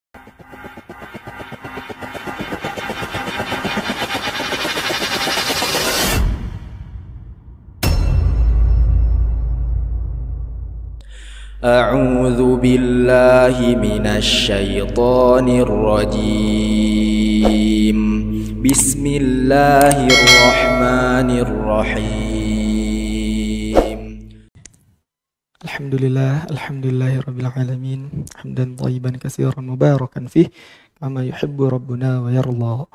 A'udzu billahi minasy syaithanir rajim. Bismillahirrahmanirrahim. Alhamdulillahirabbil alamin. Hamdan thayyiban katsiran mubarakan fih kama yuhibbu rabbuna wa yarda.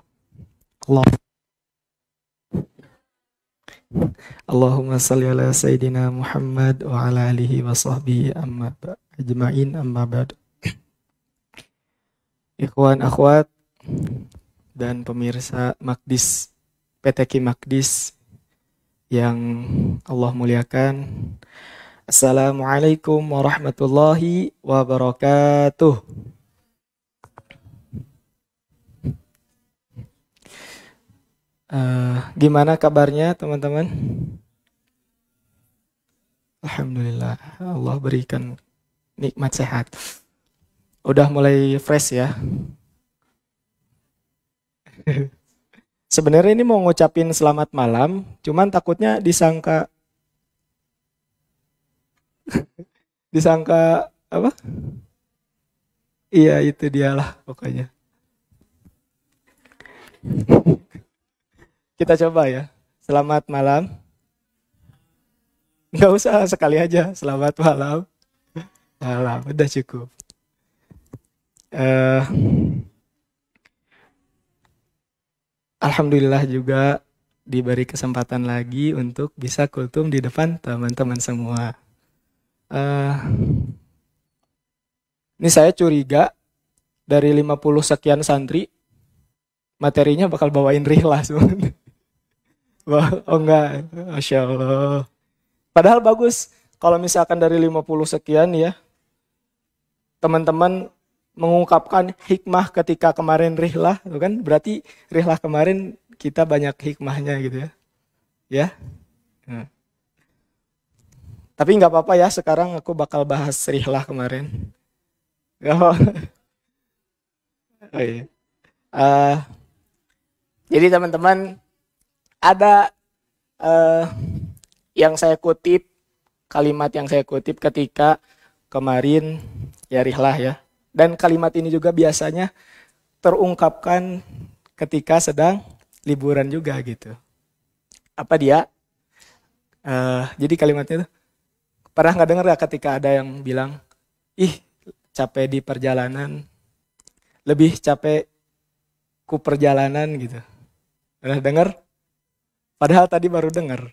Allahumma salli ala sayyidina Muhammad wa ala alihi wa sahbihi ajma'in amma ba'd. Ikhwan akhwat dan pemirsa Maqdis, PTQ Maqdis yang Allah muliakan, Assalamualaikum warahmatullahi wabarakatuh. Gimana kabarnya teman-teman? Alhamdulillah, Allah berikan nikmat sehat. Udah mulai fresh ya. Sebenarnya ini mau ngucapin selamat malam, cuman takutnya disangka apa? Iya, itu dialah pokoknya. Kita coba ya. Selamat malam. Nggak usah, sekali aja. Selamat malam. Malam, udah cukup. Alhamdulillah juga diberi kesempatan lagi untuk bisa kultum di depan teman-teman semua. Ini saya curiga dari 50 sekian santri, materinya bakal bawain rihlah semuanya. Oh enggak, Masya Allah. Padahal bagus kalau misalkan dari 50 sekian ya, teman-teman mengungkapkan hikmah ketika kemarin rihlah, kan berarti rihlah kemarin kita banyak hikmahnya gitu ya. Ya. Nah. Tapi nggak apa-apa ya, sekarang aku bakal bahas rihlah kemarin. Oh iya. Jadi teman-teman, ada yang saya kutip, kalimat yang saya kutip ketika kemarin ya rihlah ya. Dan kalimat ini juga biasanya terungkapkan ketika sedang liburan juga gitu. Apa dia? Jadi kalimatnya itu, pernah nggak dengar ya ketika ada yang bilang, ih capek di perjalanan, lebih capek ku perjalanan gitu. Pernah dengar? Padahal tadi baru dengar.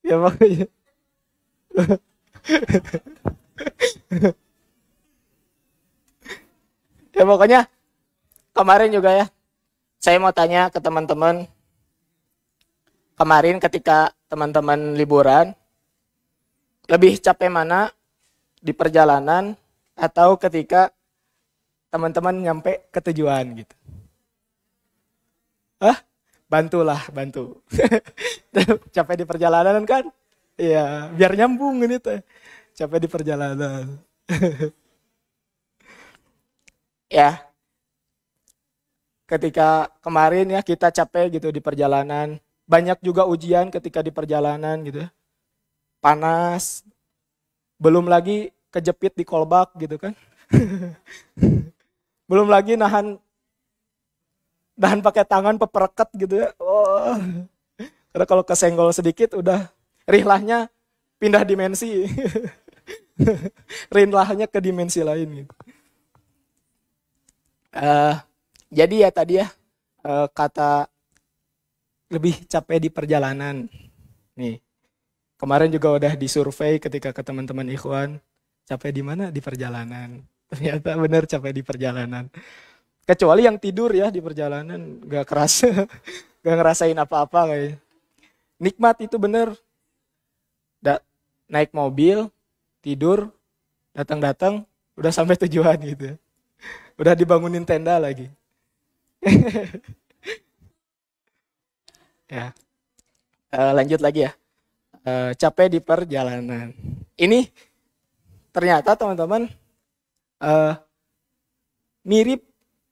Ya makanya. Ya pokoknya kemarin juga ya, saya mau tanya ke teman-teman, kemarin ketika teman-teman liburan, lebih capek mana di perjalanan atau ketika teman-teman nyampe ke tujuan gitu? Bantu. Capek di perjalanan kan? Iya, biar nyambung ini teh. Capek di perjalanan. Ya, ketika kemarin ya kita capek gitu di perjalanan. Banyak juga ujian ketika di perjalanan gitu ya. Panas. Belum lagi kejepit di kolbak gitu kan. Belum lagi nahan pakai tangan pepereket gitu ya. Oh. Karena kalau kesenggol sedikit udah rihlahnya pindah dimensi. Rihlahnya ke dimensi lain gitu. Jadi ya tadi ya kata lebih capek di perjalanan. Nih. Kemarin juga udah disurvei ketika ke teman-teman ikhwan, capek di mana? Di perjalanan. Ternyata benar capek di perjalanan. Kecuali yang tidur ya di perjalanan, gak kerasa, gak ngerasain apa-apa kayak. Nikmat itu bener. Naik mobil, tidur, datang-datang, udah sampai tujuan gitu. Udah dibangunin tenda lagi. Ya, lanjut lagi ya. Capek di perjalanan. Ini ternyata teman-teman mirip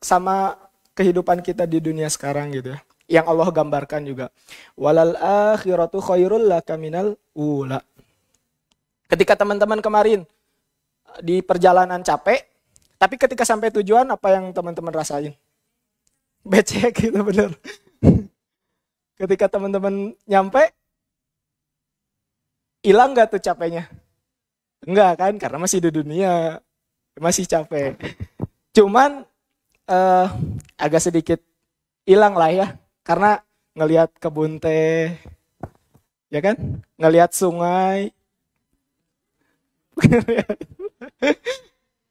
sama kehidupan kita di dunia sekarang gitu ya. Yang Allah gambarkan juga. Walal akhiratu khairul laka minal ula. Ketika teman-teman kemarin di perjalanan capek, tapi ketika sampai tujuan apa yang teman-teman rasain? Becek gitu bener. Ketika teman-teman nyampe, hilang gak tuh capeknya? Enggak kan, karena masih di dunia, masih capek. Cuman agak sedikit hilang lah ya, karena ngelihat kebun teh, ya kan, ngelihat sungai,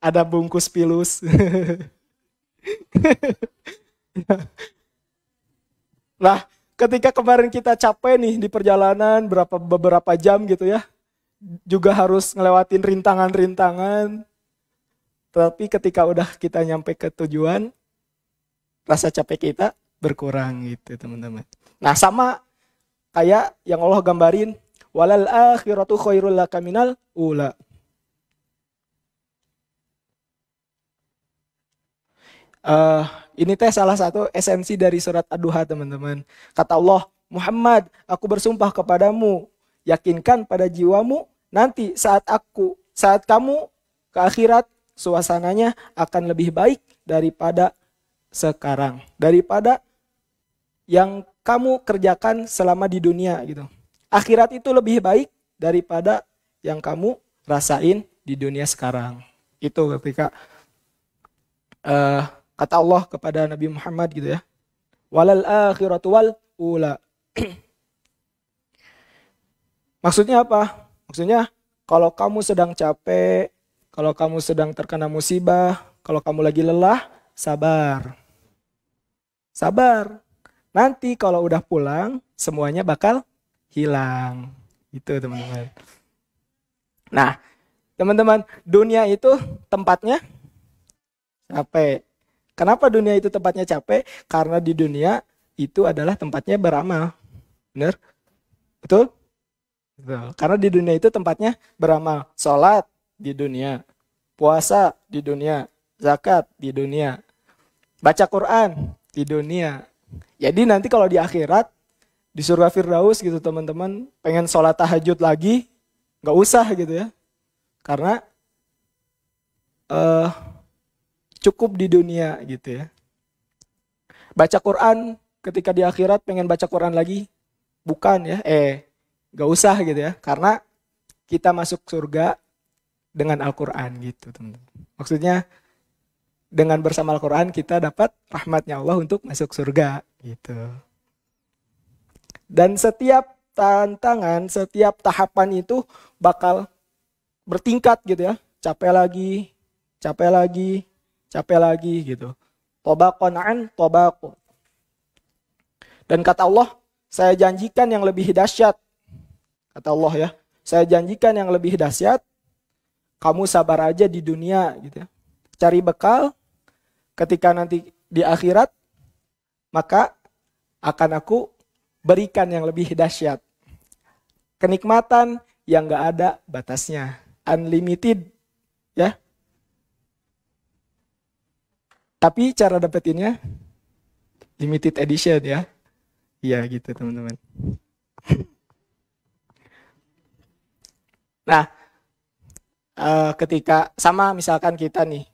ada bungkus pilus. Nah, ketika kemarin kita capek nih di perjalanan beberapa jam gitu ya, juga harus ngelewatin rintangan-rintangan. Tapi ketika udah kita nyampe ke tujuan, rasa capek kita berkurang gitu teman-teman. Nah sama kayak yang Allah gambarin, walal akhiratu khairul laka minal ula. Ini teh salah satu esensi dari surat Ad-Duha teman-teman. Kata Allah, Muhammad, aku bersumpah kepadamu, yakinkan pada jiwamu, nanti saat kamu ke akhirat, suasananya akan lebih baik daripada sekarang, daripada yang kamu kerjakan selama di dunia gitu. Akhirat itu lebih baik daripada yang kamu rasain di dunia sekarang. Itu ketika kata Allah kepada Nabi Muhammad gitu ya. Walal akhiratu wal ula. Maksudnya apa? Maksudnya kalau kamu sedang capek, kalau kamu sedang terkena musibah, kalau kamu lagi lelah, sabar. Sabar. Nanti kalau udah pulang, semuanya bakal hilang. Itu teman-teman. Nah, teman-teman, dunia itu tempatnya capek. Kenapa dunia itu tempatnya capek? Karena di dunia itu adalah tempatnya beramal. Benar? Betul? Betul. Karena di dunia itu tempatnya beramal. Sholat di dunia, puasa di dunia, zakat di dunia, baca Quran di dunia. Jadi nanti kalau di akhirat, di surga Firdaus gitu teman-teman, pengen sholat tahajud lagi, nggak usah gitu ya. Karena cukup di dunia gitu ya. Baca Quran ketika di akhirat pengen baca Quran lagi, bukan ya, nggak usah gitu ya. Karena kita masuk surga dengan Al-Quran gitu teman-teman. Maksudnya dengan bersama Al-Quran kita dapat rahmatnya Allah untuk masuk surga gitu. Dan setiap tantangan, setiap tahapan itu bakal bertingkat gitu ya. Capek lagi, capek lagi, capek lagi gitu. Tobaqon an tobaqon. Dan kata Allah, saya janjikan yang lebih dahsyat. Kata Allah ya, saya janjikan yang lebih dahsyat. Kamu sabar aja di dunia gitu ya. Cari bekal, ketika nanti di akhirat, maka akan aku berikan yang lebih dahsyat. Kenikmatan yang gak ada batasnya. Unlimited. Ya. Tapi cara dapetinnya limited edition ya. Iya gitu teman-teman. Nah, ketika sama misalkan kita nih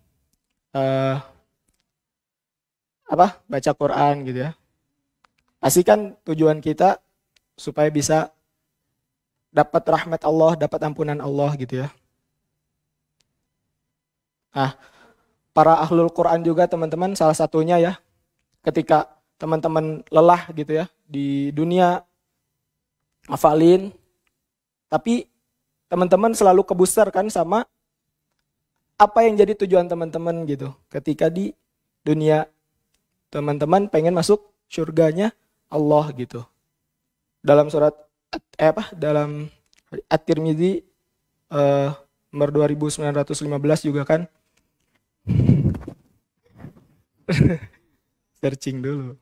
baca Quran gitu ya, pasti kan tujuan kita supaya bisa dapat rahmat Allah, dapat ampunan Allah gitu ya. Nah, para ahlul Quran juga teman-teman, salah satunya ya, ketika teman-teman lelah gitu ya di dunia ngafalin, tapi teman-teman selalu ke-booster kan sama apa yang jadi tujuan teman-teman gitu. Ketika di dunia teman-teman pengen masuk surganya Allah gitu. Dalam surat dalam At-Tirmidzi nomor 2915 juga kan. Searching dulu.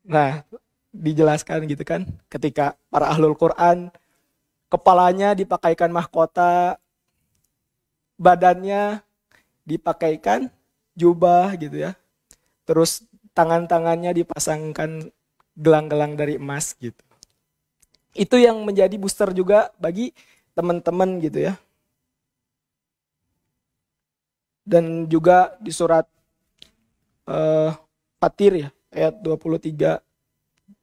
Nah, dijelaskan gitu kan, ketika para ahlul Quran kepalanya dipakaikan mahkota, badannya dipakaikan jubah gitu ya. Terus tangan-tangannya dipasangkan gelang-gelang dari emas gitu. Itu yang menjadi booster juga bagi teman-teman gitu ya. Dan juga di surat Fatir ya, ayat 23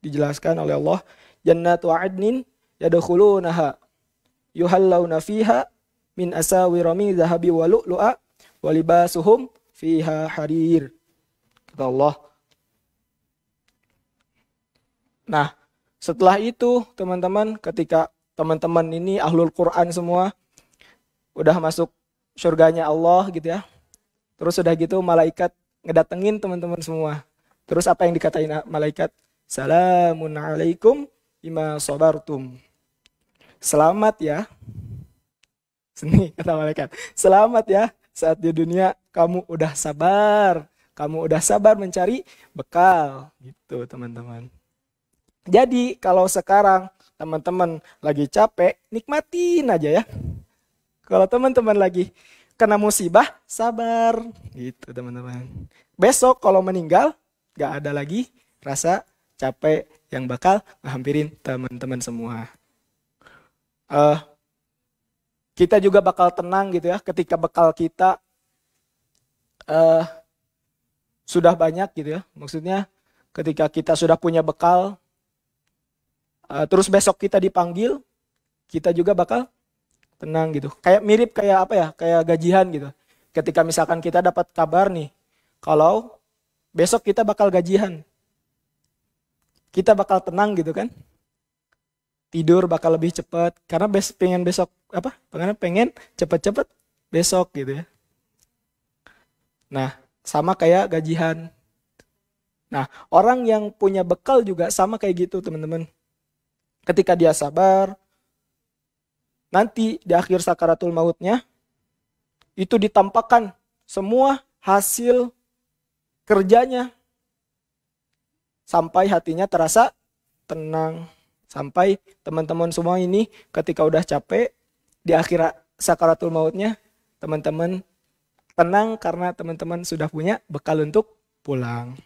dijelaskan oleh Allah, jannatu adnin yadkhulunaha yuhallawna fiha min asawira min zahabi wa lu'lu'a wa libasuhum fiha harir. Kata Allah. Nah, setelah itu teman-teman, ketika teman-teman ini ahlul Quran semua udah masuk surganya Allah gitu ya. Terus udah gitu malaikat ngedatengin teman-teman semua. Terus apa yang dikatain malaikat? Salamun alaikum bima sabartum. Selamat ya. Sini kata malaikat. Selamat ya, saat di dunia kamu udah sabar. Kamu udah sabar mencari bekal gitu teman-teman. Jadi kalau sekarang teman-teman lagi capek, nikmatin aja ya. Kalau teman-teman lagi kena musibah, sabar gitu teman-teman. Besok kalau meninggal, gak ada lagi rasa capek yang bakal ngehampirin teman-teman semua. Kita juga bakal tenang gitu ya ketika bekal kita sudah banyak gitu ya. Maksudnya ketika kita sudah punya bekal, terus besok kita dipanggil, kita juga bakal tenang gitu. Kayak mirip kayak apa ya? Kayak gajian gitu. Ketika misalkan kita dapat kabar nih, kalau besok kita bakal gajian, kita bakal tenang gitu kan? Tidur bakal lebih cepat karena pengen besok apa? Pengen cepet-cepet besok gitu ya. Nah, sama kayak gajian. Nah, orang yang punya bekal juga sama kayak gitu teman-teman. Ketika dia sabar, nanti di akhir sakaratul mautnya itu ditampakkan semua hasil kerjanya sampai hatinya terasa tenang. Sampai teman-teman semua ini ketika udah capek di akhir sakaratul mautnya, teman-teman tenang karena teman-teman sudah punya bekal untuk pulang.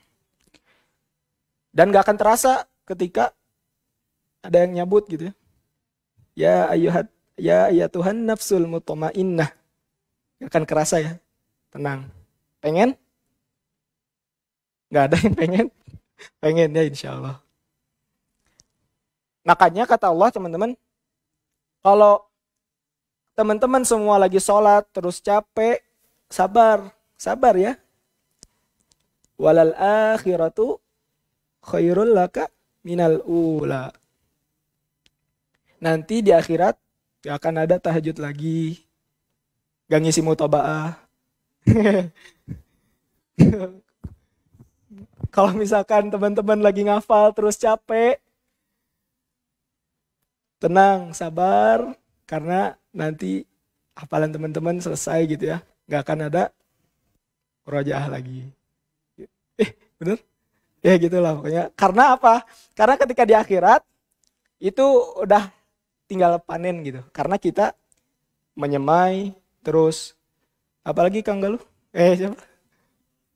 Dan gak akan terasa ketika ada yang nyabut gitu ya. Ya Tuhan nafsul mutmainnah. Gak akan kerasa ya. Tenang. Pengen? Gak ada yang pengen? Pengen ya insya Allah. Makanya kata Allah teman-teman, kalau teman-teman semua lagi sholat terus capek, sabar ya. Walal akhiratu khairul laka minal ula. Nanti di akhirat gak akan ada tahajud lagi, gak ngisi mutoba'ah. Kalau misalkan teman-teman lagi ngafal terus capek, tenang, sabar, karena nanti hafalan teman-teman selesai gitu ya. Gak akan ada murojaah lagi. Bener? Ya gitulah pokoknya. Karena apa? Karena ketika di akhirat, itu udah tinggal panen gitu. Karena kita menyemai, terus, apalagi Kang Galuh? Siapa?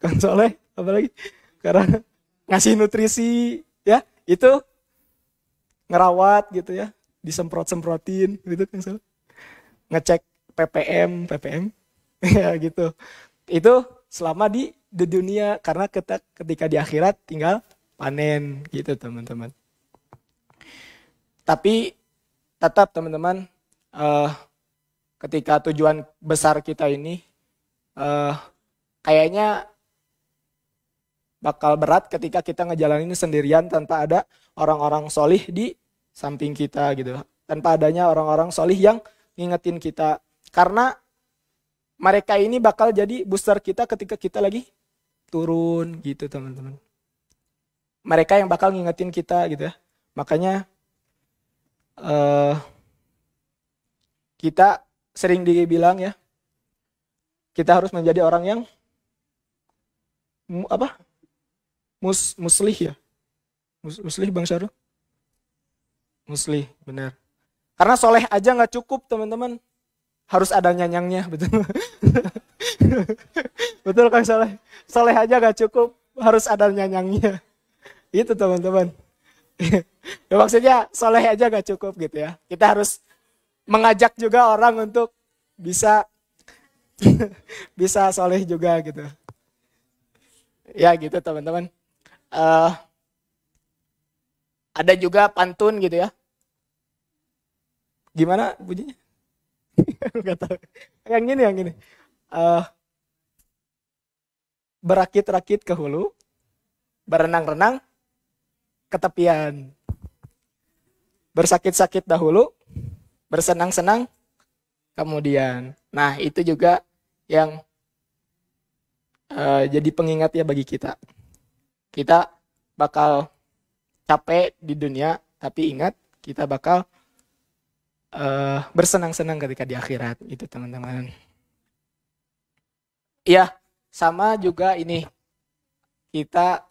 Kang Soleh, apalagi? Karena ngasih nutrisi, ya, itu ngerawat gitu ya. Disemprot-semprotin gitu kan, ngecek ppm ya gitu. Itu selama di dunia, karena ketika di akhirat tinggal panen gitu teman-teman. Tapi tetap teman-teman, ketika tujuan besar kita ini kayaknya bakal berat ketika kita ngejalanin sendirian tanpa ada orang-orang solih di samping kita gitu. Tanpa adanya orang-orang solih yang ngingetin kita. Karena mereka ini bakal jadi booster kita ketika kita lagi turun gitu teman-teman. Mereka yang bakal ngingetin kita gitu ya. Makanya kita sering dibilang ya, kita harus menjadi orang yang muslih ya. Muslih Bang Syarul? Muslih, benar. Karena soleh aja nggak cukup teman-teman, harus ada nyanyangnya, betul. Betul kan soleh. Soleh aja gak cukup, harus ada nyanyangnya. Itu teman-teman. Ya, maksudnya soleh aja gak cukup gitu ya. Kita harus mengajak juga orang untuk bisa bisa soleh juga gitu. Ya gitu teman-teman. Ada juga pantun gitu ya. Gimana bunyinya? Gak tahu. Yang gini. Berakit-rakit ke hulu, berenang-renang ke tepian. Bersakit-sakit dahulu, bersenang-senang kemudian. Nah, itu juga yang jadi pengingat ya bagi kita. Kita bakal capek di dunia, tapi ingat kita bakal bersenang-senang ketika di akhirat. Itu teman-teman. Iya, sama juga ini. Kita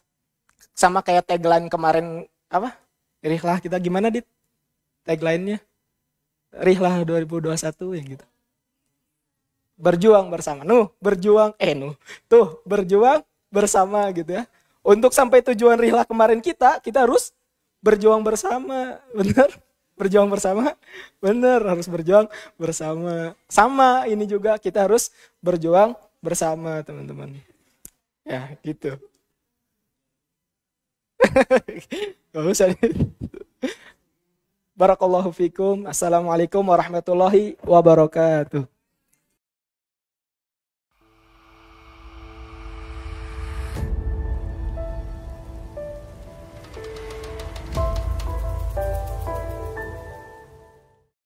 sama kayak tagline kemarin apa? Rihlah kita gimana Dit? Tagline-nya? Rihlah 2021 yang gitu. Berjuang bersama. Berjuang bersama gitu ya. Untuk sampai tujuan rihlah kemarin kita harus berjuang bersama. Benar? Berjuang bersama. Benar, harus berjuang bersama. Sama ini juga kita harus berjuang bersama, teman-teman. Ya, gitu. Gak usah. Barakallahu fikum. Assalamualaikum warahmatullahi wabarakatuh.